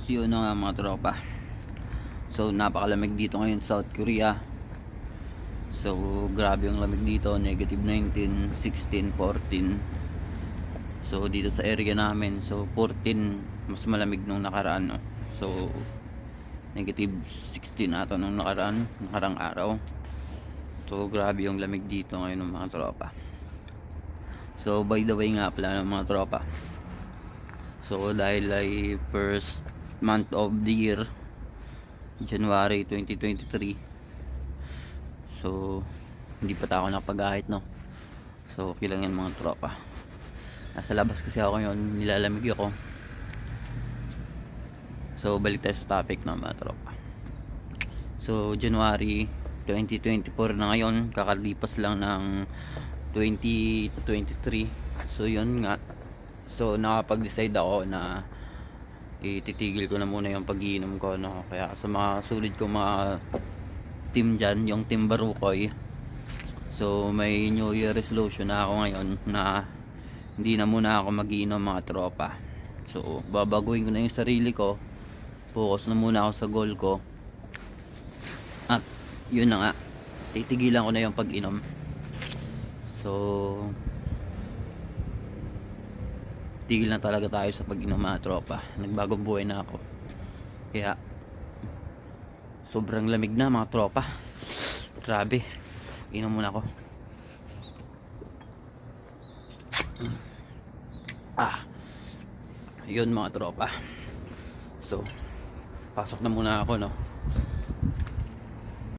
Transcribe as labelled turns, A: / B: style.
A: So yun na nga mga tropa. So napakalamig dito ngayon sa South Korea. So grabe yung lamig dito, negative 19, 16, 14. So dito sa area namin, so 14 mas malamig nung nakaraan, no? So negative 16 ato nung nakarang araw. So grabe yung lamig dito ngayon ng mga tropa. So by the way nga pala ng mga tropa, so dahil ay first month of the year, January 2023, so hindi pa ako nakapag-ahit, no? So okay lang yan mga tropa. Nasa labas kasi ako ngayon, nilalamig ako. So balik tayo sa topic na mga tropa. So January 2024 na ngayon, kakalipas lang ng 20 to 23. So yun nga, so nakapag-decide ako na ititigil ko na muna yung pag-iinom ko, no? Kaya sa mga sulit ko mga team dyan, yung team Barukoy, so may New Year resolution na ako ngayon na hindi na muna ako mag-iinom mga tropa. So babaguhin ko na yung sarili ko, focus na muna ako sa goal ko, at yun na nga, titigilan ko na yung pag-inom. So tigil na talaga tayo sa pag-inom mga tropa. Nagbagong buhay na ako. Kaya sobrang lamig na mga tropa. Grabe. Inom muna ako. Yun mga tropa. So pasok na muna ako, no?